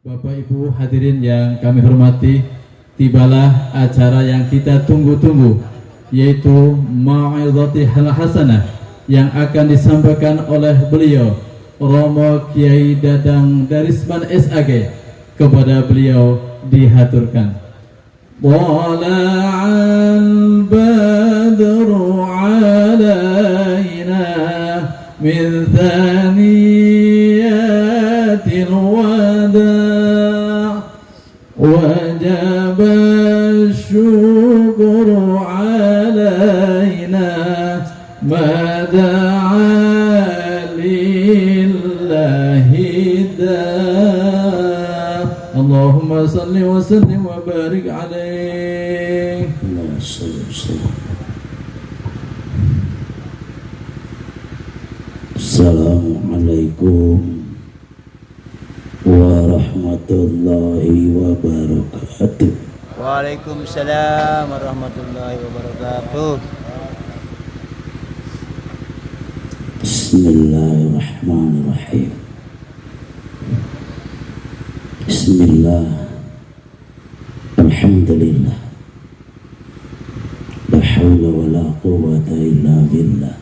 Bapak Ibu hadirin yang kami hormati, tibalah acara yang kita tunggu-tunggu, yaitu Mau'izati Hasanah yang akan disampaikan oleh beliau Romo Kiai Dadang Darisman SAG. Kepada beliau dihaturkan. Tala'al badru alaina min thaniyatil wada' wajib syukru alaina mada'a lillahi da' Allahumma salli wa sallim wa barik alaih. Assalamualaikum warahmatullahi wabarakatuh. Waalaikumsalam warahmatullahi wabarakatuh. Bismillahirrahmanirrahim. Bismillah, alhamdulillah, la hawla wa la quwwata illa billah.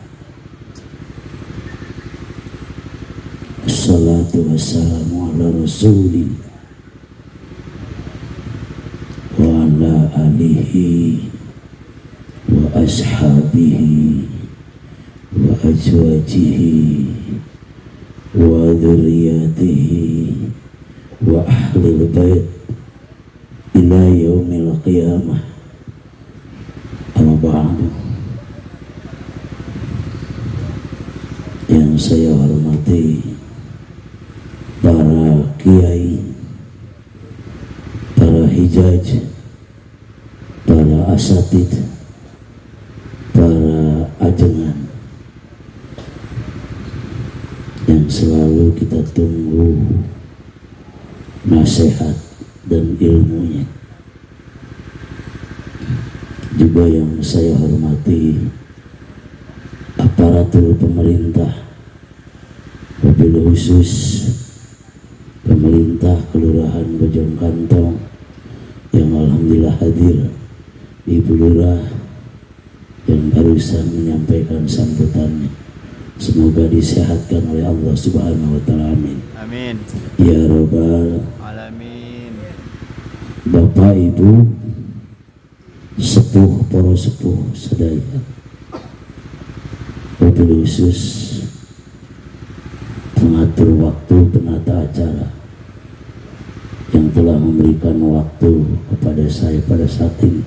Assalatu wassalamu ala rasulillah wa ala alihi wa ashabihi wa azwajihi wa dhurriyyatihi wa ahlil bait ila yaumil qiyamah. Amma ba'du. Yang saya hormati para kiai, para hijaj, para asatid, para ajengan yang selalu kita tunggu nasihat dan ilmunya. Juga yang saya hormati aparatur pemerintah, wabil khusus pemerintah Kelurahan Bojong Kantong yang alhamdulillah hadir, Ibu Lurah yang barusan menyampaikan sambutannya. Semoga disehatkan oleh Allah Subhanahu wa taala. Amin. Amin. Ya Rabbal Alamin. Bapak Ibu sepuh, para sepuh sedaya, wabil khusus pengatur waktu, penata acara yang telah memberikan waktu kepada saya pada saat ini.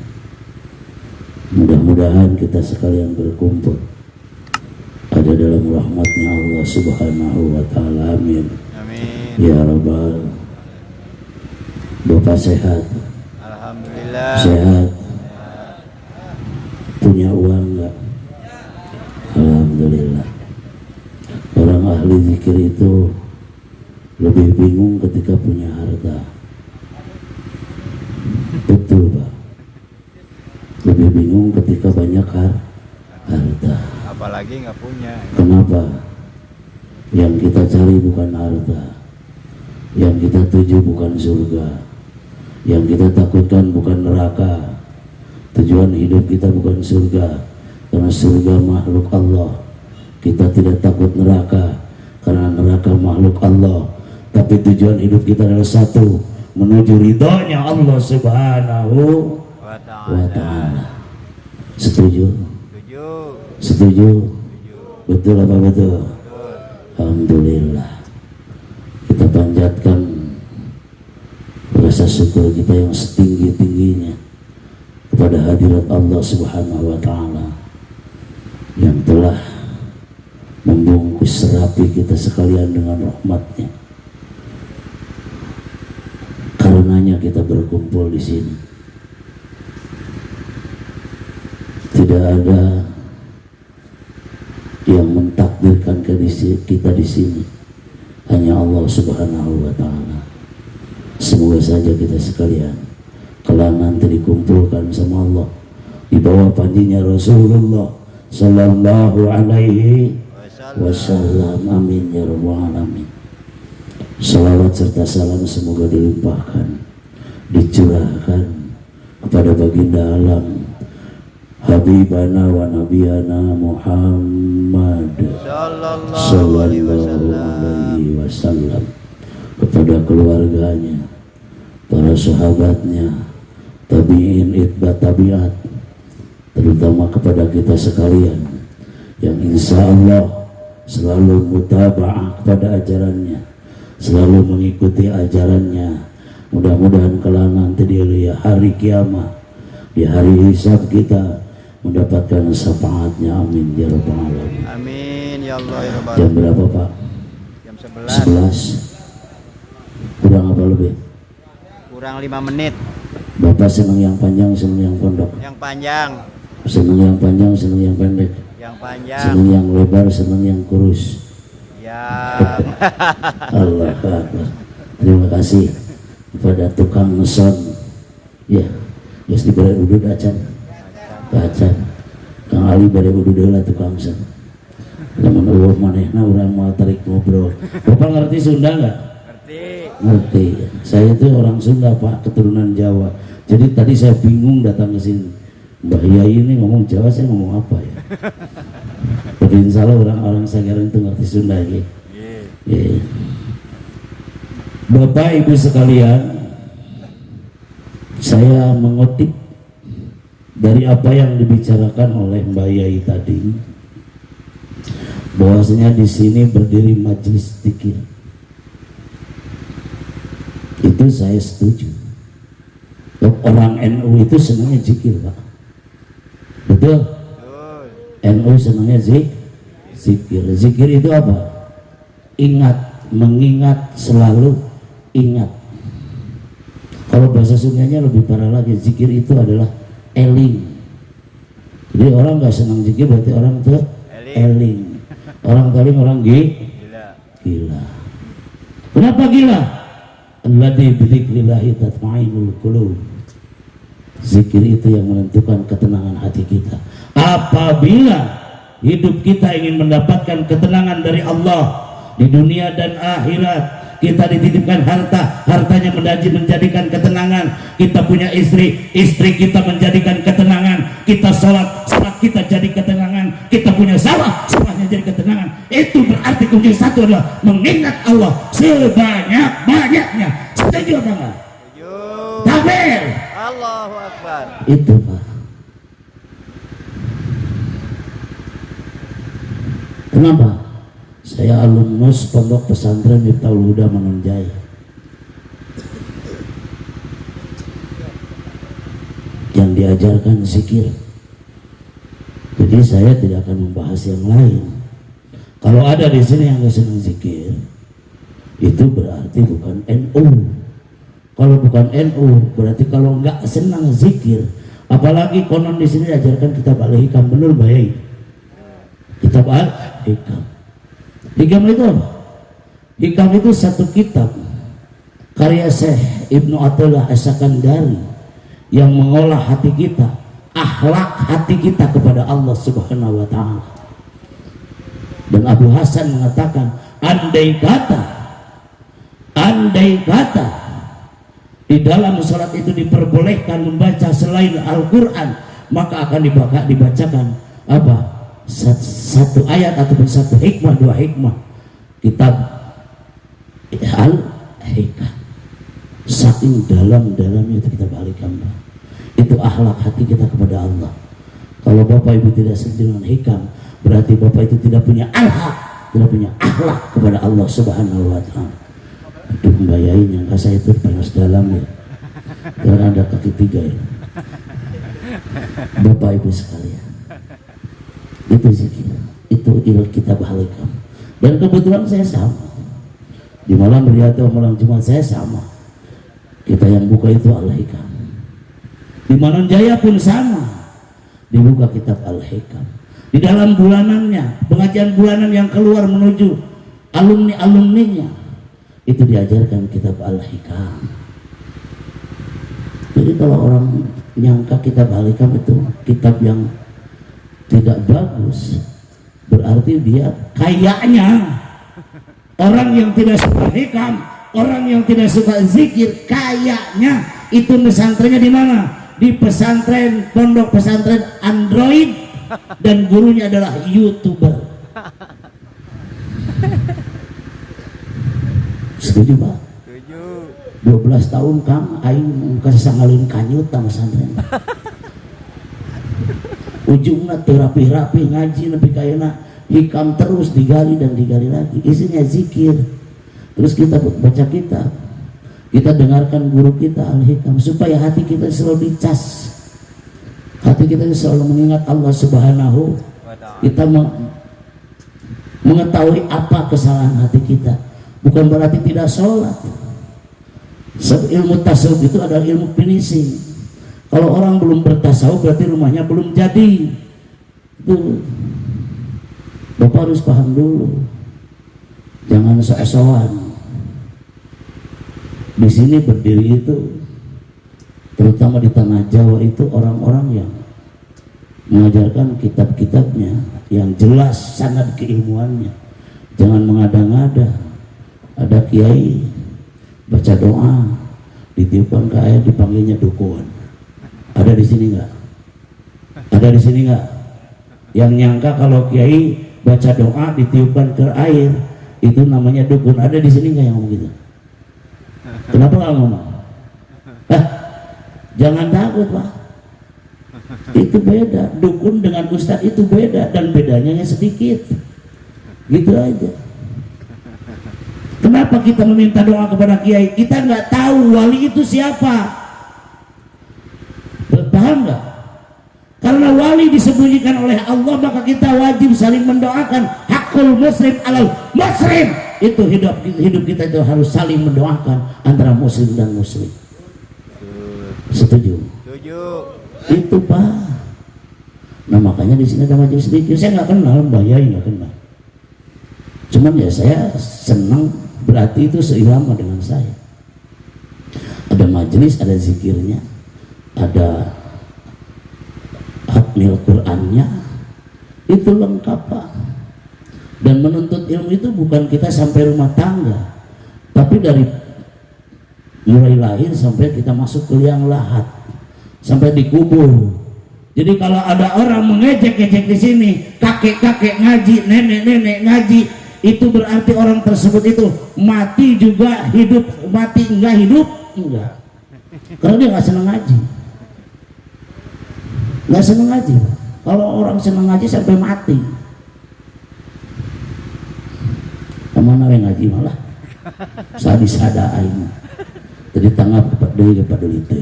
Mudah-mudahan kita sekalian berkumpul ada dalam rahmatnya Allah Subhanahu wa ta'ala. Amin. Amin. Ya Rabbal. Bapak sehat? Alhamdulillah. Sehat? Punya uang enggak? Alhamdulillah. Orang ahli zikir itu lebih bingung ketika punya harta. Betul, Pak. Lebih bingung ketika banyak harta. Apalagi nggak punya. Kenapa? Yang kita cari bukan harta, yang kita tuju bukan surga, yang kita takutkan bukan neraka. Tujuan hidup kita bukan surga, karena surga makhluk Allah. Kita tidak takut neraka, karena neraka makhluk Allah. Tapi tujuan hidup kita adalah satu, menuju ridhonya Allah Subhanahu wa ta'ala. Setuju? Setuju? Betul apa betul? Alhamdulillah. Kita panjatkan rasa syukur kita yang setinggi-tingginya kepada hadirat Allah Subhanahu wa ta'ala yang telah membungkus rapi kita sekalian dengan rahmatnya. Karenanya kita berkumpul di sini. Tidak ada yang mentakdirkan kita di sini, hanya Allah Subhanahu wa ta'ala. Semoga saja kita sekalian kelak nanti dikumpulkan sama Allah di bawah panjinya Rasulullah sallallahu alaihi wasallam. Amin ya rabbal alamin. Salawat serta salam semoga dilimpahkan, dicurahkan kepada baginda alam, Habibana wa Nabiyana Muhammad Sallallahu alaihi Sallallahu alaihi wasallam, kepada keluarganya, para sahabatnya, tabi'in, itba tabi'at, terutama kepada kita sekalian yang insya Allah selalu mutaba'ah kepada ajarannya, selalu mengikuti ajarannya. Mudah-mudahan kelak nanti di hari kiamat, di hari hisab kita mendapatkan syafaatnya. Amin ya rabbal alamin. Amin ya Allah ya Rabbal. Jam berapa Pak? Jam 11. Kurang apa lebih? kurang 5 menit. Bapak senang yang panjang, senang yang pondok? Yang panjang. Senang yang panjang, senang yang pendek? Yang panjang. Senang yang lebar, senang yang kurus? Yang Allah Akbar. Terima kasih kepada tukang meson. Ya, yes diberi udut acan. Acan. Kang Ali beri udut lah tukang meson. Lamun eueuh manehna urang mau tarik ngobrol. Bapak ngerti Sunda enggak? Ngerti. Saya itu orang Sunda Pak, keturunan Jawa. Jadi tadi saya bingung datang ke sini. Mbah Yai ini ngomong Jawa, saya ngomong apa ya? Tapi insya Allah orang-orang sekarang itu ngerti Sunda ya. Yeah. Bapak Ibu sekalian, saya mengutip dari apa yang dibicarakan oleh Mbak Yai tadi, bahwasanya di sini berdiri majelis zikir. Itu saya setuju. Orang NU itu senangnya zikir Pak, betul? NU senangnya zikir. Zikir itu apa? Ingat, mengingat, selalu ingat. Kalau bahasa Sundanya lebih parah lagi, zikir itu adalah eling. Jadi orang nggak senang zikir berarti orang tuh eling. Orang taling, orang gila. Kenapa gila? Alladzi bidzikrillahi tatma'innul qulub. Zikir itu yang menentukan ketenangan hati kita. Apabila hidup kita ingin mendapatkan ketenangan dari Allah di dunia dan akhirat, kita dititipkan hartanya menjadikan ketenangan. Kita punya istri kita menjadikan ketenangan. Kita sholat kita jadi ketenangan. Kita punya sawahnya jadi ketenangan. Itu berarti kunci satu adalah mengingat Allah sebanyak-banyaknya. Setuju apa enggak? Takbir. Allahu Akbar. Itu Pak. Kenapa? Saya alumnus Pondok Pesantren Miftahul Huda Mangunjaya. Yang diajarkan zikir. Jadi saya tidak akan membahas yang lain. Kalau ada di sini yang nggak senang zikir, itu berarti bukan NU. Kalau bukan NU, berarti kalau nggak senang zikir, apalagi konon di sini diajarkan kitab Al-Hikam, benar baik. Kitab Al-Hikam. Hikam itu apa? Hikam itu satu kitab karya Syekh Ibnu Athaillah As-Sakandari yang mengolah hati kita, akhlak hati kita kepada Allah Subhanahu wa taala. Dan Abu Hasan mengatakan, andai kata di dalam sholat itu diperbolehkan membaca selain Al-Quran, maka akan dibacakan apa? Satu ayat ataupun satu hikmah, dua hikmah kitab Al-Hikam. Saking dalamnya itu kitab Al-Hikam. Itu akhlak hati kita kepada Allah. Kalau Bapak Ibu tidak sentuh dengan hikam, berarti Bapak itu tidak punya tidak punya akhlak kepada Allah Subhanahu wa taala. Aduh Mbak Yai nyangka saya itu panas dalam ya, karena ada kaki tiga ya. Bapak Ibu sekalian, itu zikir, itu ilmu kitab Al-Hikam. Dan kebetulan saya sama di malam Riyadhah, malam Jumat saya sama. Kita yang buka itu Al-Hikam. Di Mangunjaya pun sama, dibuka kitab Al-Hikam. Di dalam bulanannya, pengajian bulanan yang keluar menuju alumninya, itu diajarkan kitab Al-Hikam. Jadi kalau orang nyangka kitab Al-Hikam itu kitab yang tidak bagus, berarti dia kayaknya orang yang tidak suka hikam orang yang tidak suka zikir kayaknya itu pesantrennya di mana? Di pesantren, pondok pesantren Android, dan gurunya adalah YouTuber. Setuju Pak? Setuju. 12 tahun Kang aing kasih sangalin kanyut sama pesantren. Ujungnya terapi-rapi ngaji lebih kayaknya hikam terus digali dan digali lagi, isinya zikir. Terus kita baca kitab, kita dengarkan guru kita al-hikam, supaya hati kita selalu dicas, hati kita selalu mengingat Allah Subhanahu. Kita mengetahui apa kesalahan hati kita, bukan berarti tidak sholat. Sebab ilmu tasawuf itu adalah ilmu finishing. Kalau orang belum bertasawuf berarti rumahnya belum jadi. Itu Bapak harus paham dulu, jangan sok-sokan. Di sini berdiri itu, terutama di tanah Jawa itu orang-orang yang mengajarkan kitab-kitabnya yang jelas sangat keilmuannya. Jangan mengada-ngada. Ada kiai baca doa, ditiupkan ke air, dipanggilnya dukun. Ada di sini nggak? Ada di sini nggak? Yang nyangka kalau kiai baca doa ditiupkan ke air itu namanya dukun. Ada di sini nggak yang ngomong gitu? Kenapa nggak ngomong? Jangan takut Pak, itu beda. Dukun dengan ustadz itu beda, dan bedanya sedikit, gitu aja. Kenapa kita meminta doa kepada kiai? Kita nggak tahu wali itu siapa. Paham nggak? Karena wali disembunyikan oleh Allah, maka kita wajib saling mendoakan. Hakul muslim alal muslim, itu hidup kita itu harus saling mendoakan antara muslim dan muslim. Setuju? Setuju. Itu Pak. Nah makanya di sini ada majelis zikir. Saya nggak kenal Mbak Yai, nggak kenal. Cuman ya saya senang, berarti itu seirama dengan saya. Ada majelis, ada zikirnya, ada hatmil Qur'annya, itu lengkap Pak. Dan menuntut ilmu itu bukan kita sampai rumah tangga, tapi dari mulai lahir sampai kita masuk ke liang lahat, sampai dikubur. Jadi kalau ada orang mengejek-ejek di sini, kakek-kakek ngaji, nenek-nenek ngaji, itu berarti orang tersebut itu mati juga hidup, mati enggak hidup enggak, karena dia nggak senang ngaji, nggak senang ngaji. Kalau orang senang ngaji sampai mati, kemana yang ngaji malah sadis-sada aing jadi tanggap kepada itu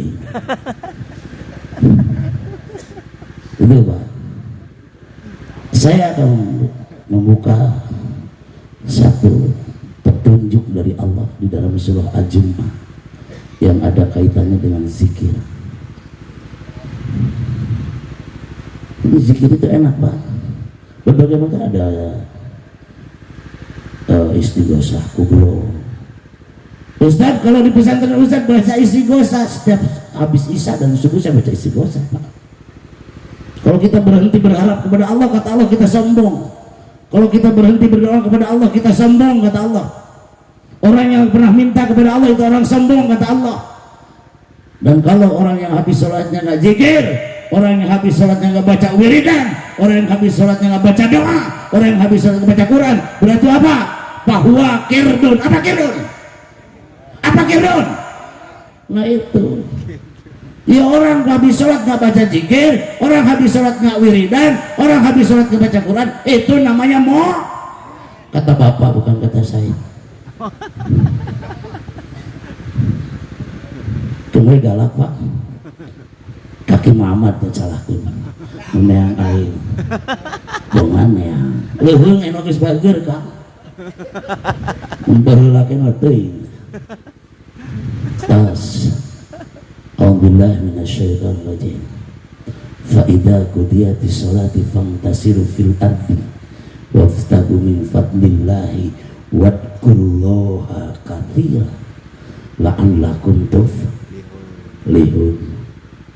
itu Pak. Saya akan membuka satu petunjuk dari Allah di dalam surah Al-Jumu'ah yang ada kaitannya dengan zikir. Ini zikir itu enak Pak. Berbagai macam ada istighosah, kubro. Ustaz, kalau di pesantren Ustaz baca istighosah setiap habis isya dan subuh, saya baca istighosah Pak. Kalau kita berhenti berharap kepada Allah, kata Allah, kita sombong. Kalau kita berhenti berdoa kepada Allah, kita sombong, kata Allah. Orang yang pernah minta kepada Allah itu orang sombong, kata Allah. Dan kalau orang yang habis sholatnya nggak zikir, orang yang habis sholatnya nggak baca wiridan, orang yang habis sholatnya nggak baca doa, orang yang habis sholatnya baca Quran, berarti apa? Bahwa kirdun. Apa kirdun? Apa kirdun? Nah itu. Ya orang habis sholat nggak baca zikir, orang habis sholat nggak wiridan, orang habis sholat nggak baca Quran, itu namanya mo. Kata Bapak, bukan kata saya. Tunggu galak Pak. Kaki Muhammad tuh salahkan. Meneang air. Bongan ya. Leuheung enok geus bager Kang. Memperlakeun teuing. Tas. A'udzubillahi minasyaitonir rajim. Fa idza qudiyatis sholati fantasiru fil ardi waftagu min fadlillahi wadkurullaha katsira la'allakum tuflihun.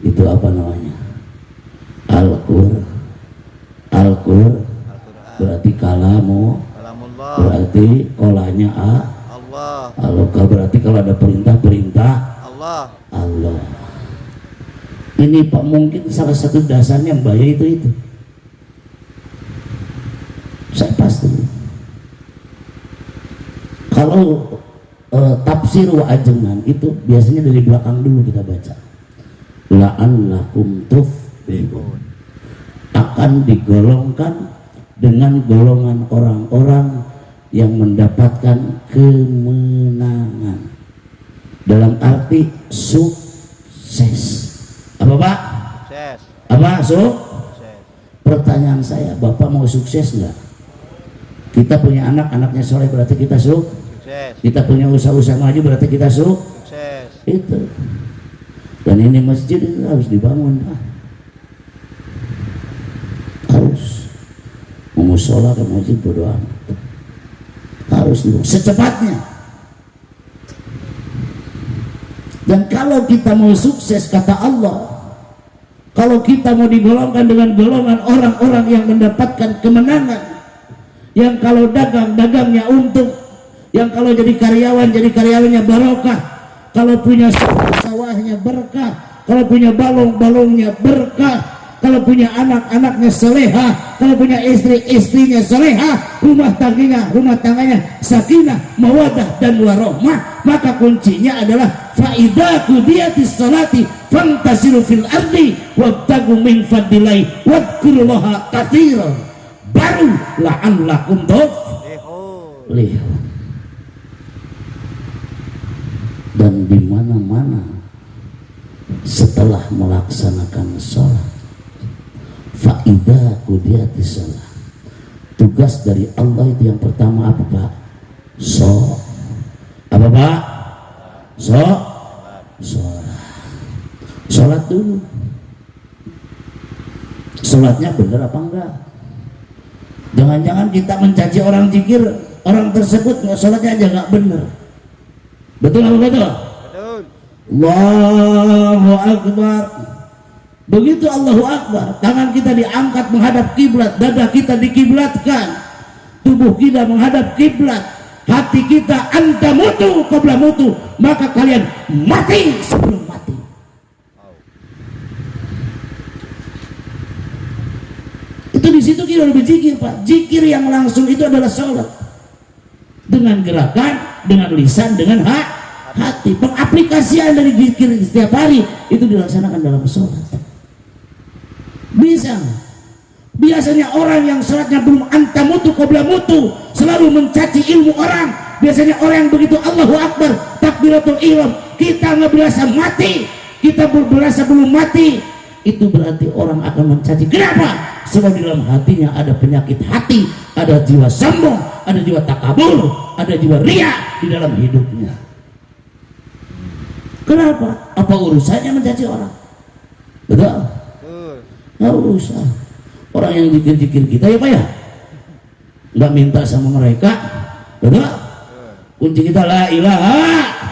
Itu apa namanya? Al-Qur berarti kalamu, berarti kolanya Allah. Allah berarti kalau ada perintah Allah. Allah. Ini Pak, mungkin salah satu dasarnya bahaya itu. Saya pasti. Kalau tafsir wa ajengan itu biasanya dari belakang dulu kita baca. La'allakum tuflihun. Akan digolongkan dengan golongan orang-orang yang mendapatkan kemenangan dalam arti sukses. Apa Pak? Sukses. Apa Sukses. Pertanyaan saya, Bapak mau sukses nggak? Kita punya anak, anaknya soleh berarti kita Sukses. kita punya usaha-usaha maju berarti kita Sukses. itu. Dan ini masjid itu harus dibangun Pak. Harus mau sholat ke masjid bodo amat. Harus dibangun secepatnya. Dan kalau kita mau sukses, kata Allah, kalau kita mau digolongkan dengan golongan orang-orang yang mendapatkan kemenangan, yang kalau dagang, dagangnya untung, yang kalau jadi karyawan, jadi karyawannya barokah, kalau punya sawahnya berkah, kalau punya balong-balongnya berkah, kalau punya anak-anaknya soleha, kalau punya istri-istrinya soleha, rumah tangganya sakinah, mawadah dan warohmah, maka kuncinya adalah faidah qudiyatis salati fantasiru fil ardi wabtagu min fadilai wadkurullaha katsiran, baru la'allakum tuflihun. Dan di mana-mana setelah melaksanakan sholat, faidah qudiyatis salat, tugas dari Allah itu yang pertama apa Pak? Apa Pak? Sholat dulu. Sholatnya benar apa enggak? Jangan-jangan kita mencaci orang zikir, orang tersebut sholatnya aja nggak benar. Betul apa betul? Betul. Allahu Akbar. Begitu Allahu Akbar, tangan kita diangkat menghadap kiblat, dada kita dikiblatkan, tubuh kita menghadap kiblat, hati kita anta mutu qabla mutu, maka kalian mati sebelum mati. Itu di situ kita lebih zikir Pak. Zikir yang langsung itu adalah sholat, dengan gerakan, dengan lisan, dengan hati. Pengaplikasian dari zikir setiap hari itu dilaksanakan dalam sholat. Bisa. Biasanya orang yang sholatnya belum antamutu qabla mutu selalu mencaci ilmu orang. Biasanya orang yang begitu Allahu Akbar, takbiratul ihram, kita nggak berasa mati, kita berasa belum mati, itu berarti orang akan mencaci. Kenapa? Sebab di dalam hatinya ada penyakit hati, ada jiwa sombong, ada jiwa takabur, ada jiwa riya di dalam hidupnya. Kenapa? Apa urusannya mencaci orang? Betul? Nggak usah. Orang yang zikir-zikir kita ya Pak ya, nggak minta sama mereka. Betul? Kunci kita la ilaha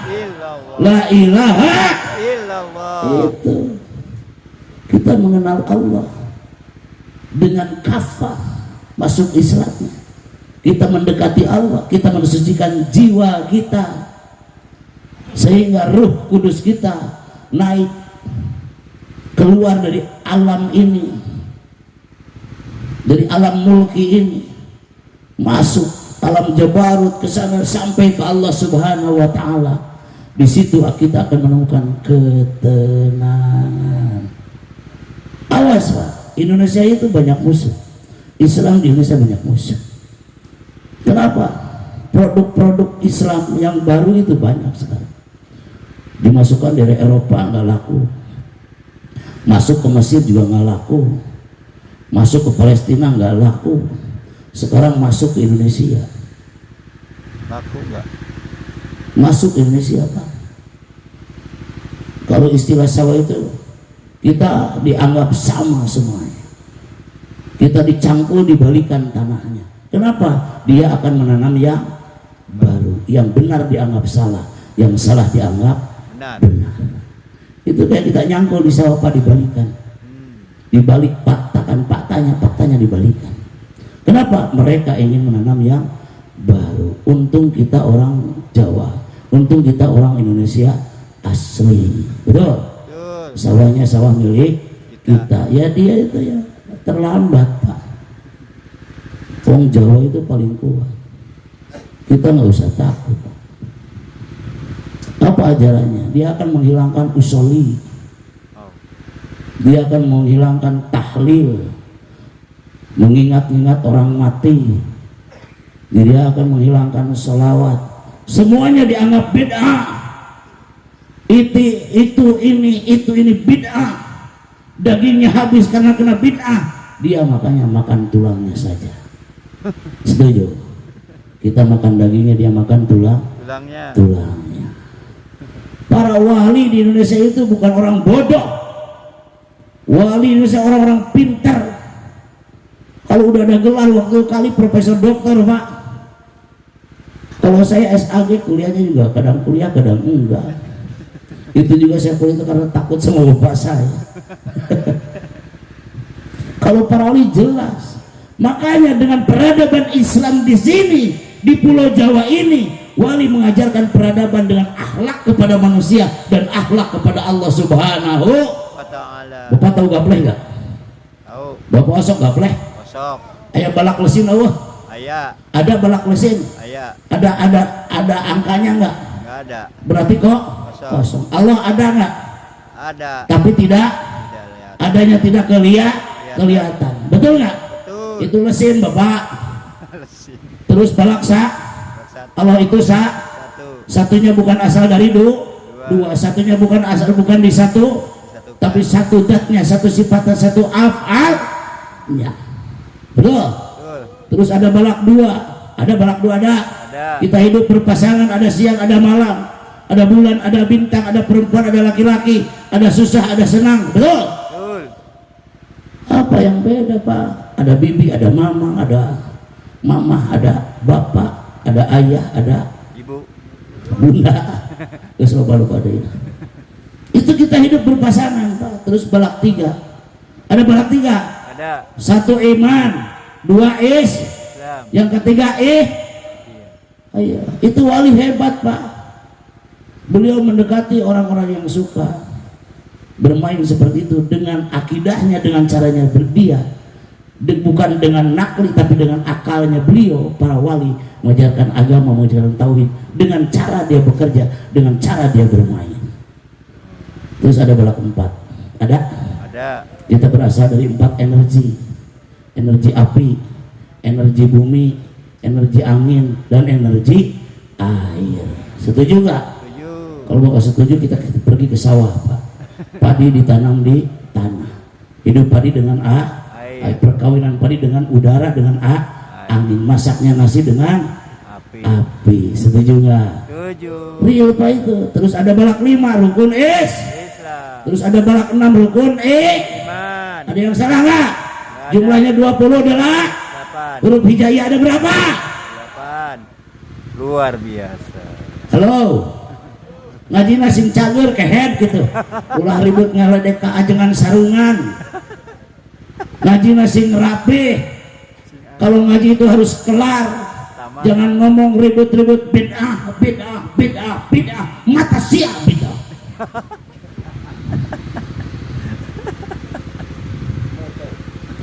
illallah. La ilaha illallah. Itu kita mengenal Allah dengan kafah, masuk Islamnya. Kita mendekati Allah, kita mensucikan jiwa kita sehingga ruh kudus kita naik keluar dari alam ini, dari alam mulki ini, masuk alam jabarut ke sana sampai ke Allah Subhanahu wa taala. Di situ kita akan menemukan ketenangan. Awas Pak, Indonesia itu banyak musuh. Islam di Indonesia banyak musuh. Kenapa? Produk-produk Islam yang baru itu banyak sekarang. Dimasukkan dari Eropa nggak laku, masuk ke Mesir juga nggak laku, masuk ke Palestina nggak laku, sekarang masuk ke Indonesia. Laku nggak? Masuk ke Indonesia Pak. Kalau istilah sawah itu kita dianggap sama semuanya, kita dicangkul, dibalikan tanahnya. Kenapa? Dia akan menanam yang baru, yang benar dianggap salah, yang salah dianggap benar. Itu kayak kita nyangkul di sawah Pak, dibalikan, dibalik faktanya dibalikan. Kenapa? Mereka ingin menanam yang baru. Untung kita orang Jawa. Untung kita orang Indonesia asli, betul. Betul. Sawahnya sawah milik kita. Ya dia itu ya terlambat Pak. Wong Jawa itu paling kuat. Kita nggak usah takut. Apa ajarannya? Dia akan menghilangkan usoli. Dia akan menghilangkan tahlil, mengingat-ingat orang mati. Dia akan menghilangkan sholawat. Semuanya dianggap bid'ah. Itu ini bid'ah. Dagingnya habis karena kena bid'ah. Dia makanya makan tulangnya saja. Setuju? Kita makan dagingnya, dia makan tulangnya. Para wali di Indonesia itu bukan orang bodoh. Wali Indonesia orang-orang pintar. Kalau udah ada gelar waktu kali profesor doktor Pak. Kalau saya SAG kuliahnya juga kadang kuliah kadang enggak. Itu juga saya kuliah itu karena takut sama bapak saya. Kalau para wali jelas. Makanya dengan peradaban Islam di sini di Pulau Jawa ini, wali mengajarkan peradaban dengan akhlak kepada manusia dan akhlak kepada Allah Subhanahu wa ta'ala. Bapak tahu gapleh nggak? Tahu. Bapak osok gapleh? Kosok. Ayah balak lesin Allah? Aya. Ada balak lesin? Aya. Ada angkanya nggak? Enggak ada. Berarti kok kosong. Allah ada nggak? Ada. Tapi tidak lihat. adanya tidak kelihatan. Betul nggak? Betul. Itu lesin Bapak. Lesin. Terus balak Allah itu Satu. satunya bukan asal dari dua, satunya bukan asal bukan di satu, tapi satu zatnya, satu sifatnya, satu af'alnya. Betul. Terus ada balak dua, ada. Kita hidup berpasangan, ada siang, ada malam, ada bulan, ada bintang, ada perempuan, ada laki-laki, ada susah, ada senang. Betul. Apa yang beda Pak? Ada bibi, ada mama, ada bapak, ada ayah, ada Ibu. bunda. Terus lupa deh. Itu kita hidup berpasangan Pak. Terus balak tiga. Ada balak tiga. Ada. Satu iman, dua Islam. yang ketiga iya. Itu wali hebat Pak. Beliau mendekati orang-orang yang suka bermain seperti itu dengan akidahnya, dengan caranya berdia. Bukan dengan nakli tapi dengan akalnya beliau. Para wali mengajarkan agama, mengajarkan tauhid dengan cara dia bekerja, dengan cara dia bermain. Terus ada balak empat. Ada. Kita berasal dari empat energi api, energi bumi, energi angin, dan energi air. Setuju nggak? Setuju. Kalau nggak setuju kita pergi ke sawah Pak. Padi ditanam di tanah, hidup padi dengan air, perkawinan padi dengan udara, dengan angin, masaknya nasi dengan api. Setuju nggak? Setuju. Real Pak itu. Terus ada balak 5 rukun Islam. Terus ada balak 6 rukun Iman. Ada yang salah nggak? Jumlahnya 20 adalah 8. huruf hijaiyah ada berapa? 8. Luar biasa. Halo, ngaji sing cager kehead gitu, ulah ribut ngaledek ke ajengan sarungan. Ngaji sing rapih. Kalau ngaji itu harus kelar. Jangan ngomong ribut-ribut bid'ah, mata siap bid'ah.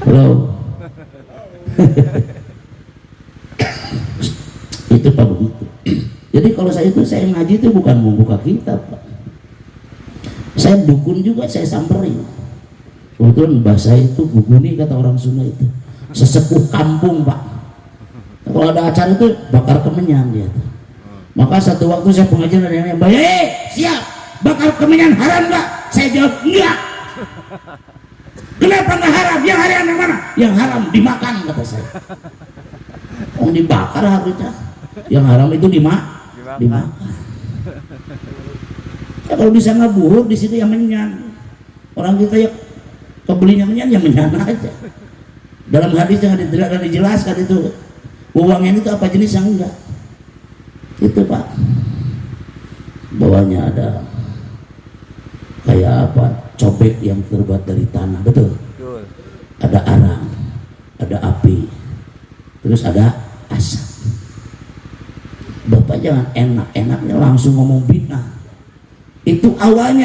Halo. Itu Pak begitu. Jadi kalau saya ngaji itu bukan membuka kitab Pak. Saya dukun juga, saya samperin. Kebetulan bahasa itu guguni kata orang Sunda itu. Sesepuh kampung Pak. Kalau ada acara itu bakar kemenyan dia tuh. Maka satu waktu saya pengajian ada yang siap, bakar kemenyan haram nggak? Saya jawab enggak. Kenapa nggak haram? Yang haram yang mana? Yang haram dimakan kata saya. Dibakar harusnya. Yang haram itu dimakan. Ya, kalau bisa ngabuhur di situ yang menyan. Orang kita ya kebelinya menyan ya menyan aja. Dalam hadis yang dijelaskan itu uangnya itu apa jenis yang enggak. Itu Pak. Bawahnya ada kayak apa? Cobek yang terbuat dari tanah, betul? Betul. Ada arang, ada api, terus ada asap. Bapak jangan enak-enaknya langsung ngomong bid'ah. Itu awalnya